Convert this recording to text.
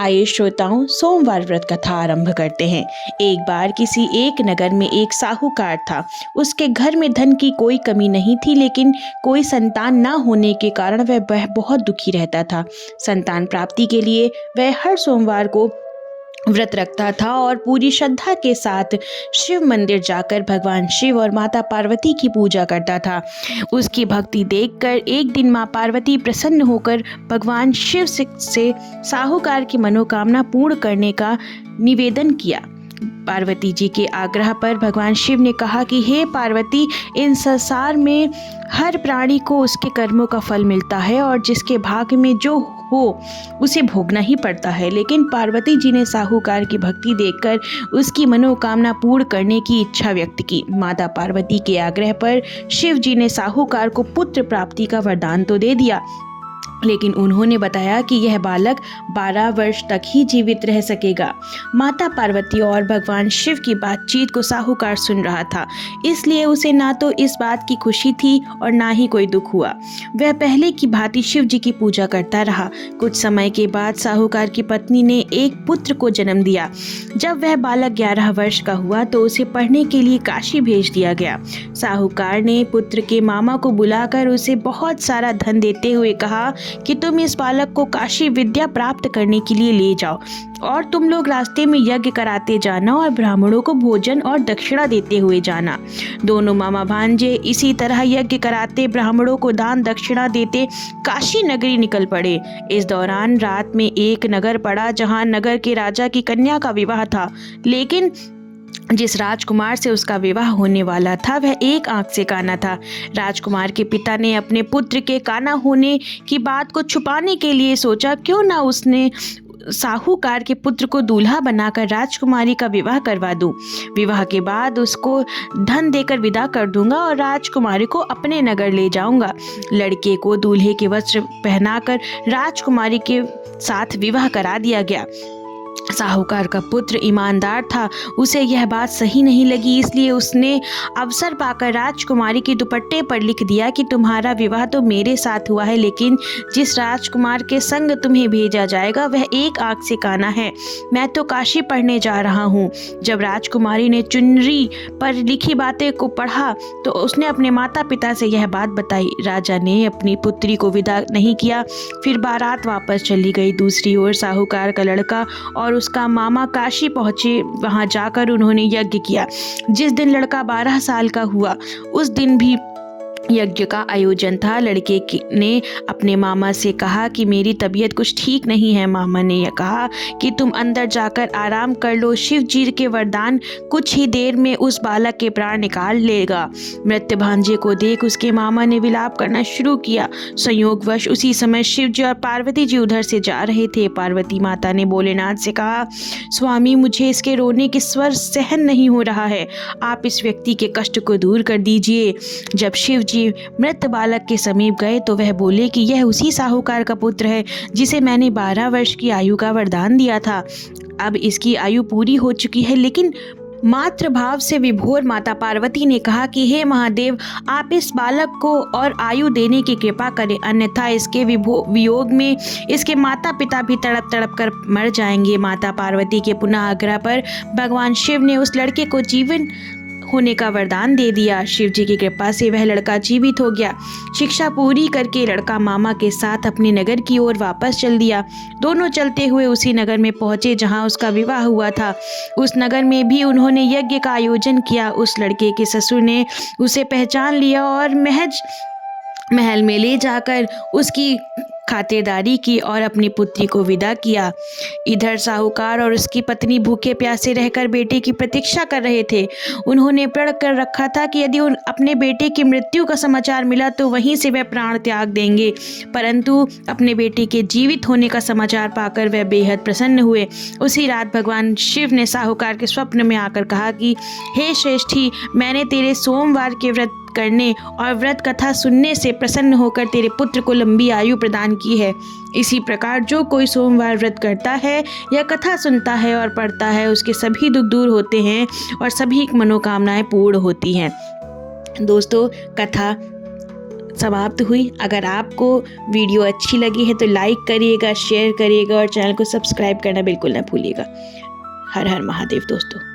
आइए श्रोताओं, सोमवार व्रत कथा आरंभ करते हैं। एक बार किसी एक नगर में एक साहूकार था। उसके घर में धन की कोई कमी नहीं थी, लेकिन कोई संतान न होने के कारण वह बहुत दुखी रहता था। संतान प्राप्ति के लिए वह हर सोमवार को व्रत रखता था और पूरी श्रद्धा के साथ शिव मंदिर जाकर भगवान शिव और माता पार्वती की पूजा करता था। उसकी भक्ति देखकर एक दिन माँ पार्वती प्रसन्न होकर भगवान शिव से साहूकार की मनोकामना पूर्ण करने का निवेदन किया। पार्वती जी के आग्रह पर भगवान शिव ने कहा कि हे पार्वती, इन संसार में हर प्राणी को उसके कर्मों का फल मिलता है और जिसके भाग्य में जो हो उसे भोगना ही पड़ता है। लेकिन पार्वती जी ने साहूकार की भक्ति देखकर उसकी मनोकामना पूर्ण करने की इच्छा व्यक्त की। माता पार्वती के आग्रह पर शिव जी ने साहूकार को पुत्र प्राप्ति का वरदान तो दे दिया, लेकिन उन्होंने बताया कि यह बालक 12 वर्ष तक ही जीवित रह सकेगा। माता पार्वती और भगवान शिव की बातचीत को साहूकार सुन रहा था, इसलिए उसे ना तो इस बात की खुशी थी और ना ही कोई दुख हुआ। वह पहले की भांति शिव जी की पूजा करता रहा। कुछ समय के बाद साहूकार की पत्नी ने एक पुत्र को जन्म दिया। जब वह बालक 11 वर्ष का हुआ तो उसे पढ़ने के लिए काशी भेज दिया गया। साहूकार ने पुत्र के मामा को बुलाकर उसे बहुत सारा धन देते हुए कहा कि तुम इस बालक को काशी विद्या प्राप्त करने के लिए ले जाओ और तुम लोग रास्ते में यज्ञ कराते जाना और ब्राह्मणों को भोजन और दक्षिणा देते हुए जाना। दोनों मामा भांजे इसी तरह यज्ञ कराते, ब्राह्मणों को दान दक्षिणा देते काशी नगरी निकल पड़े। इस दौरान रात में एक नगर पड़ा जहां नगर के राजा की कन्या का विवाह था, लेकिन जिस राजकुमार से उसका विवाह होने वाला था वह एक आंख से काना था। राजकुमार के पिता ने अपने पुत्र के काना होने की बात को छुपाने के लिए सोचा, क्यों ना उसने साहूकार के पुत्र को दूल्हा बनाकर राजकुमारी का विवाह करवा दूं। विवाह के बाद उसको धन देकर विदा कर दूंगा और राजकुमारी को अपने नगर ले जाऊंगा। लड़के को दूल्हे के वस्त्र पहनाकर राजकुमारी के साथ विवाह करा दिया गया। साहूकार का पुत्र ईमानदार था, उसे यह बात सही नहीं लगी, इसलिए उसने अवसर पाकर राजकुमारी के दुपट्टे पर लिख दिया कि तुम्हारा विवाह तो मेरे साथ हुआ है, लेकिन जिस राजकुमार के संग तुम्हें भेजा जाएगा वह एक आंख से काना है। मैं तो काशी पढ़ने जा रहा हूँ। जब राजकुमारी ने चुनरी पर लिखी बातें को पढ़ा तो उसने अपने माता पिता से यह बात बताई। राजा ने अपनी पुत्री को विदा नहीं किया, फिर बारात वापस चली गई। दूसरी ओर साहूकार का लड़का और उसका मामा काशी पहुंचे। वहां जाकर उन्होंने यज्ञ किया। जिस दिन लड़का 12 साल का हुआ उस दिन भी यज्ञ का आयोजन था। लड़के ने अपने मामा से कहा कि मेरी तबीयत कुछ ठीक नहीं है। मामा ने यह कहा कि तुम अंदर जाकर आराम कर लो, शिव जी के वरदान कुछ ही देर में उस बालक के प्राण निकाल लेगा। मृत भांजे को देख उसके मामा ने विलाप करना शुरू किया। संयोगवश उसी समय शिव जी और पार्वती जी उधर से जा रहे थे। पार्वती माता ने भोलेनाथ से कहा, स्वामी, मुझे इसके रोने के स्वर सहन नहीं हो रहा है, आप इस व्यक्ति के कष्ट को दूर कर दीजिए। जब शिव जी मृत बालक के समीप गए तो वह बोले कि यह उसी साहूकार का पुत्र है जिसे मैंने 12 वर्ष की आयु का वरदान दिया था। अब इसकी आयु पूरी हो चुकी है, लेकिन मातृ भाव से विभोर माता पार्वती ने कहा कि हे महादेव, आप इस बालक को और आयु देने की कृपा करें, अन्यथा इसके वियोग में इसके माता पिता भी तड़प तड़प कर मर जाएंगे। माता पार्वती के पुनः आग्रह पर भगवान शिव ने उस लड़के को जीवन होने का वरदान दे दिया। शिव जी की कृपा से वह लड़का जीवित हो गया। शिक्षा पूरी करके लड़का मामा के साथ अपने नगर की ओर वापस चल दिया। दोनों चलते हुए उसी नगर में पहुंचे जहां उसका विवाह हुआ था। उस नगर में भी उन्होंने यज्ञ का आयोजन किया। उस लड़के के ससुर ने उसे पहचान लिया और महल में ले जाकर उसकी खातिरदारी की और अपनी पुत्री को विदा किया। इधर साहूकार और उसकी पत्नी भूखे प्यासे रहकर बेटे की प्रतीक्षा कर रहे थे। उन्होंने प्रण कर रखा था कि यदि अपने बेटे की मृत्यु का समाचार मिला तो वहीं से वह प्राण त्याग देंगे, परंतु अपने बेटे के जीवित होने का समाचार पाकर वह बेहद प्रसन्न हुए। उसी रात भगवान शिव ने साहूकार के स्वप्न में आकर कहा कि हे श्रेष्ठी, मैंने तेरे सोमवार के व्रत करने और व्रत कथा सुनने से प्रसन्न होकर तेरे पुत्र को लंबी आयु प्रदान की है। इसी प्रकार जो कोई सोमवार व्रत करता है या कथा सुनता है और पढ़ता है, उसके सभी दुख दूर होते हैं और सभी मनोकामनाएं पूर्ण होती हैं। दोस्तों, कथा समाप्त हुई। अगर आपको वीडियो अच्छी लगी है तो लाइक करिएगा, शेयर करिएगा और चैनल को सब्सक्राइब करना बिल्कुल ना भूलिएगा। हर हर महादेव दोस्तों।